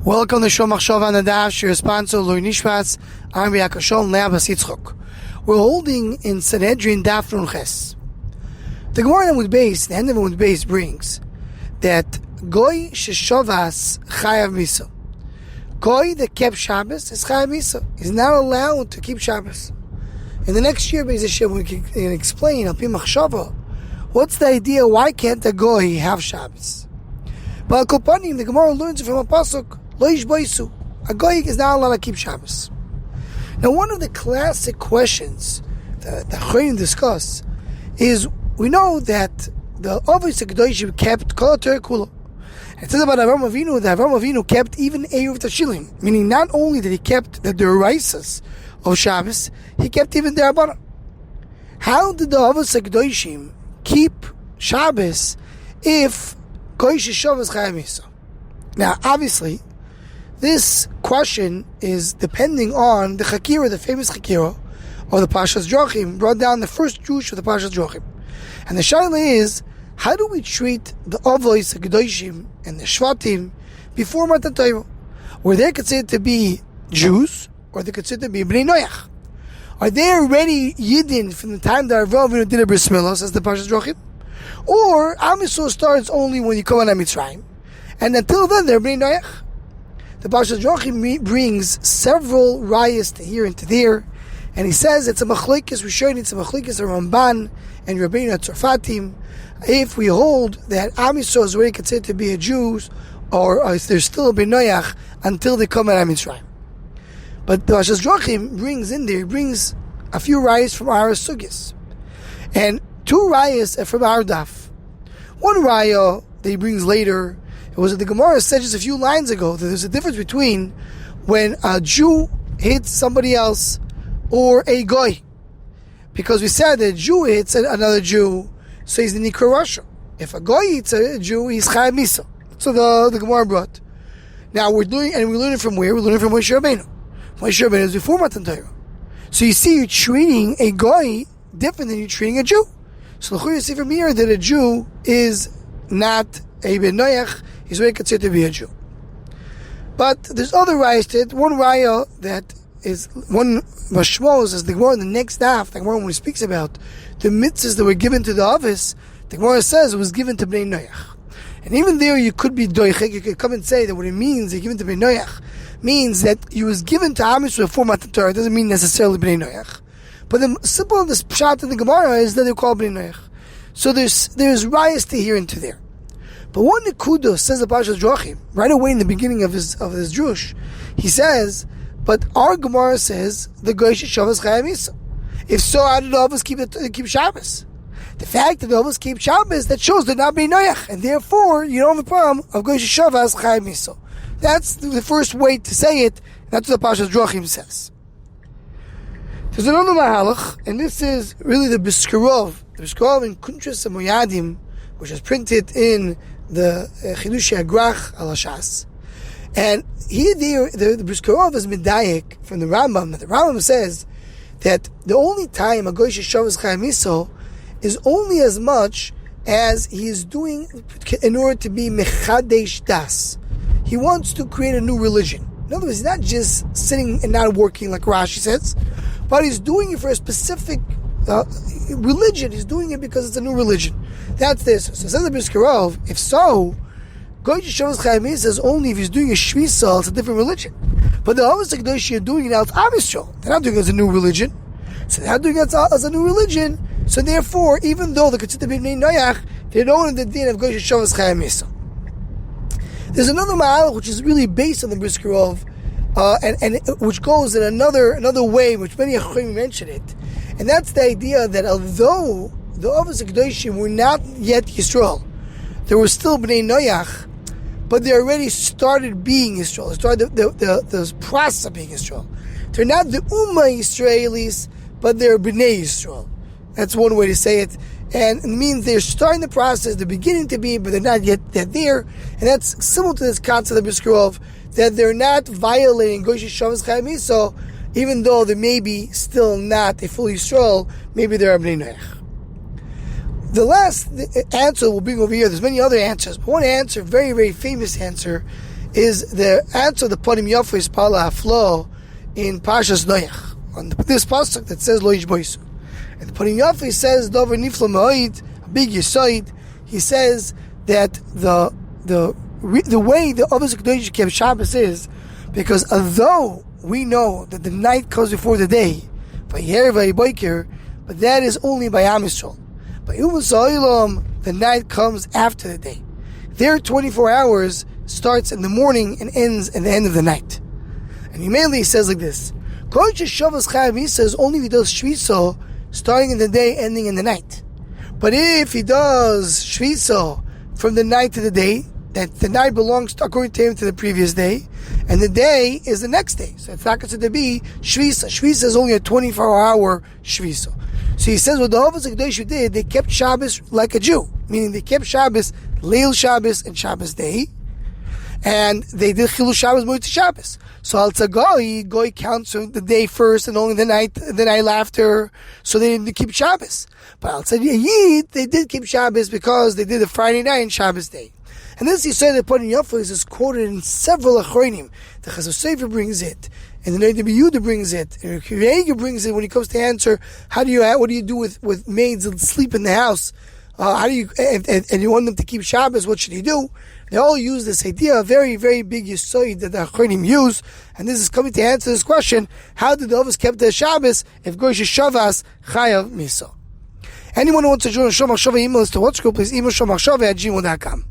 Welcome to Shom Machshava and Adash, your sponsor, Lui Nishmas, Armi Akashon, Leabas Yitzchok. We're holding in Sanhedrin Daf Nun Ches. The Gemara in Beis, the end of Beis brings that Goy Sheshavas Chayav Misa. Goy that kept Shabbos is Chayav Misa. He's not allowed to keep Shabbos. In the next year, Beis Hashem, we can explain, Al Pi Machshava, what's the idea, why can't a Goy have Shabbos? But Al Kopanim, the Gemara learns from a pasuk, Lo Ish Boisu. A Goy is not allowed to keep Shabbos. Now, one of the classic questions that the Chayyim discuss is, we know that the Avos HaKadoshim kept Kol HaTorah Kula. It says about Avram Avinu that Avram Avinu kept even Eruv Tashilim, meaning not only that he kept the Deraisas of Shabbos, he kept even the Rabbanan. How did the Avos HaKadoshim keep Shabbos if Goy Sheshavas Chayav Misa? Now, obviously, this question is depending on the Chakira, the famous Chakira, or the Pashas Drachim, brought down the first Jewish of the Pashas Drachim. And the Shaila is, how do we treat the Avos HaKadoshim and the Shvatim before Matan Torah? Were they considered to be Jews, or they considered to be Bnei Noach? Are they already Yidden from the time that Avram Avinu did a Bris Milah, says the Pashas Drachim? Or Am Yisrael starts only when you come on Mitzrayim, and until then they're Bnei Noach? The Pashas Drachim brings several rayas to here and to there, and he says it's a machlokes Rishonim, it's a machlokes Ramban and Rabbeinu Tzarfatim. If we hold that Am Yisrael is already considered to be a Jew, or if they're still a Bnei Noach until they come on Mitzrayim. But the Pashas Drachim brings a few rayas from our Sugis, and two rayas from our Daf. One raya that he brings later, it was that the Gemara said just a few lines ago that there's a difference between when a Jew hits somebody else or a Goy. Because we said that a Jew hits another Jew, so he's the Nikra Rasha. If a Goy hits a Jew, he's Chayav Misa. So the Gemara brought. Now we're learning from where? We're learning from Moshe Rabbeinu. Moshe Rabbeinu is before Matan Torah. So you see, you're treating a Goy different than you're treating a Jew. So the you see from here that a Jew is not a Ben Noach, he's already considered to be a Jew. But there's other rayas to it. One raya that is one mashmos, as the Gemara in the next daf, the Gemara when he speaks about the mitzvahs that were given to the Avos, the Gemara says it was given to Bnei Noach. And even there you could be doichek, you could come and say that what it means, given to Bnei Noach, means that he was given to Am Yisrael before Matan Torah. It doesn't mean necessarily Bnei Noach. But the simple this pshat in the Gemara is that they're called Bnei Noach. So there's rayas to here and to there. But one nekuda says the Pashas Drachim right away in the beginning of his drush. He says, but our Gemara says the Goy Sheshavas Chayav Misa. If so, how did the Avos keep Shabbos? The fact that the Avos keep Shabbos, that shows they're not Bnei Noach, and therefore you don't have a problem of Goy Sheshavas Chayav Misa. That's the first way to say it. That's what the Pashas Drachim says. There's another mahalach, and this is really the Biskarov in Kuntras Moyadim, which is printed in the Chidushei Agrach al Hashas. And here the Biskarov is medayek from the Rambam. The Rambam says that the only time a Goy Sheshavas Chayav Misa is only as much as he is doing in order to be mechadesh das. He wants to create a new religion. In other words, he's not just sitting and not working like Rashi says, but he's doing it for a specific religion. He's doing it because it's a new religion. That's this. So says the Biskarov, if so, Goy Sheshavas Chayav Misa is only if he's doing a Shvisa, it's a different religion. But the Avos HaKadoshim are doing it now, it's Am Yisrael. They're not doing it as a new religion. So they're not doing it as a new religion. So therefore, even though they're considered to be Bnei Noach, they're known in the din of Goy Sheshavas Chayav Misa. There's another ma'alach which is really based on the Biskarov, and which goes in another way, which many Achim mention it, and that's the idea that although the Avos HaKadoshim were not yet Yisrael, they were still Bnei Noach, but they already started being Yisrael. They started the process of being Yisrael. They're not the Ummah Yisraelis, but they're Bnei Yisrael. That's one way to say it. And it means they're starting the process, they're beginning to be, but they're not yet there. And that's similar to this concept of Biskarov, that they're not violating Goy Sheshavas Chayav Misa, even though they may be still not a full Yisrael, maybe they're a Bnei Noach. The last answer we'll bring over here, there's many other answers, but one answer, very, very famous answer, is the answer the Panim Yafis Pala Haflo in Parshas Noach. On this pasuk that says Lo Yishboisu. And the Panim Yafis says Dover Nifla Ma'oid, a big Yisoid. He says that the way the Avos HaKadosh kept Shabbos is because although we know that the night comes before the day, but that is only by Am Yisrael. By Umas Ha'olam, the night comes after the day. Their 24 hours starts in the morning and ends at the end of the night. And he mainly says like this: Shabbos Chayav Misa is only if he does Shvisa starting in the day, ending in the night. But if he does Shvisa from the night to the day, that the night belongs according to him to the previous day, and the day is the next day. So it's not considered to be Shvisa. Shvisa is only a 24-hour Shvisa. So he says what the Avos HaKadosh did, they kept Shabbos like a Jew, meaning they kept Shabbos, Leil Shabbos and Shabbos day, and they did Chilul Shabbos Moed Shabbos. So Al Goy counts the day first and only the night after, so they didn't keep Shabbos. But Al Yid, they did keep Shabbos because they did the Friday night and Shabbos day. And this he said that Panim Yafis is quoted in several Achronim. The Chazal Sefer brings it, and the Noda B'Yehuda brings it, and Kireya brings it when he comes to answer what do you do with maids that sleep in the house? And you want them to keep Shabbos, what should you do? They all use this idea, a very, very big yisoid that the Achronim use, and this is coming to answer this question: how did the Avos kept their Shabbos if Goy Shavas Chayav Misa? Anyone who wants to join Shomach Shava email us to WhatsApp, please email shomachshava@gmail.com.